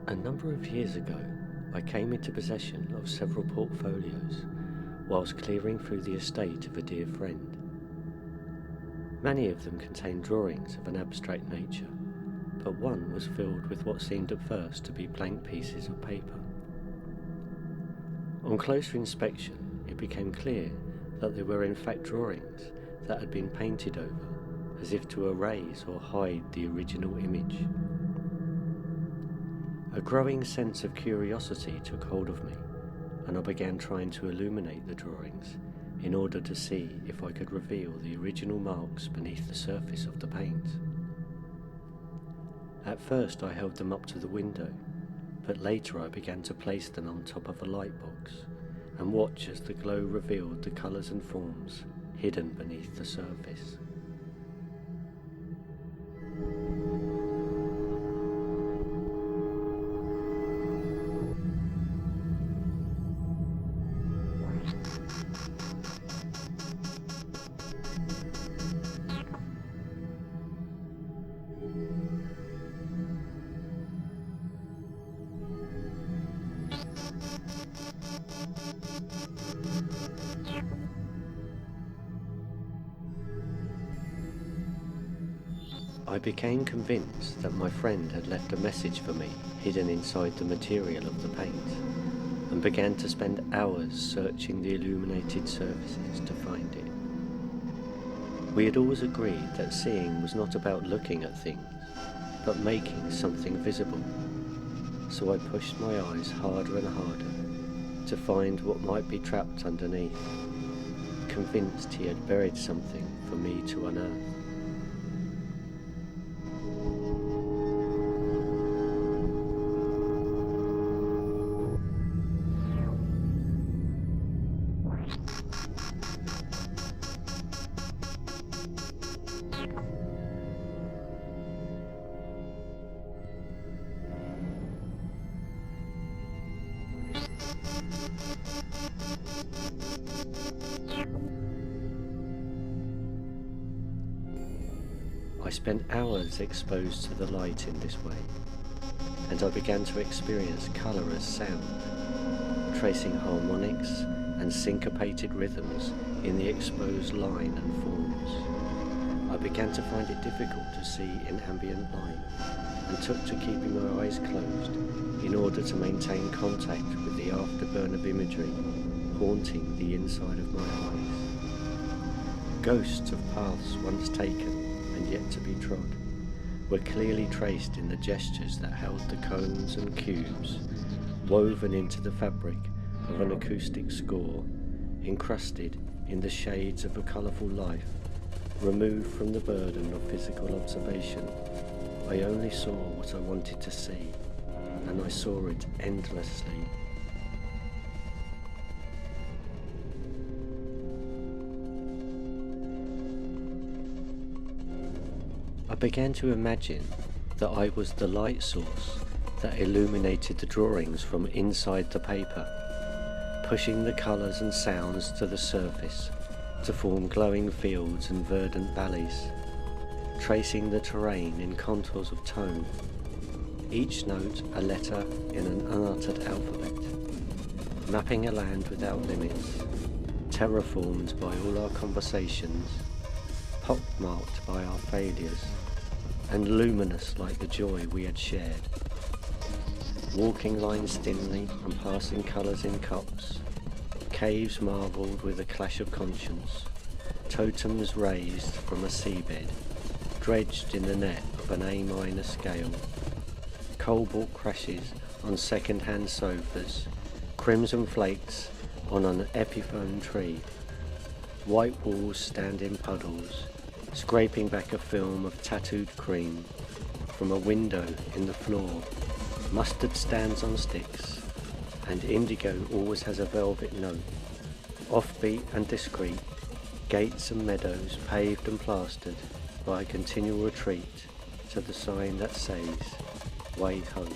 A number of years ago, I came into possession of several portfolios whilst clearing through the estate of a dear friend. Many of them contained drawings of an abstract nature, but one was filled with what seemed at first to be blank pieces of paper. On closer inspection, it became clear that they were in fact drawings that had been painted over, as if to erase or hide the original image. A growing sense of curiosity took hold of me, and I began trying to illuminate the drawings in order to see if I could reveal the original marks beneath the surface of the paint. At first I held them up to the window, but later I began to place them on top of a light box and watch as the glow revealed the colours and forms hidden beneath the surface. I became convinced that my friend had left a message for me hidden inside the material of the paint, and began to spend hours searching the illuminated surfaces to find it. We had always agreed that seeing was not about looking at things, but making something visible, so I pushed my eyes harder and harder to find what might be trapped underneath, convinced he had buried something for me to unearth. I spent hours exposed to the light in this way, and I began to experience colour as sound, tracing harmonics and syncopated rhythms in the exposed line and forms. I began to find it difficult to see in ambient light, and took to keeping my eyes closed in order to maintain contact with the afterburn of imagery haunting the inside of my eyes. Ghosts of paths once taken and yet to be trod were clearly traced in the gestures that held the cones and cubes woven into the fabric of an acoustic score, encrusted in the shades of a colourful life, removed from the burden of physical observation. I only saw what I wanted to see, and I saw it endlessly. I began to imagine that I was the light source that illuminated the drawings from inside the paper, pushing the colours and sounds to the surface to form glowing fields and verdant valleys, tracing the terrain in contours of tone, each note a letter in an unuttered alphabet, mapping a land without limits, terraformed by all our conversations, pockmarked by our failures, and luminous like the joy we had shared. Walking lines thinly and passing colours in cups, caves marvelled with a clash of conscience, totems raised from a seabed, dredged in the net of an A minor scale, cobalt crashes on second-hand sofas, crimson flakes on an epiphone tree, white walls stand in puddles, scraping back a film of tattooed cream from a window in the floor, mustard stands on sticks, and indigo always has a velvet note, offbeat and discreet, gates and meadows paved and plastered by a continual retreat to the sign that says, way home.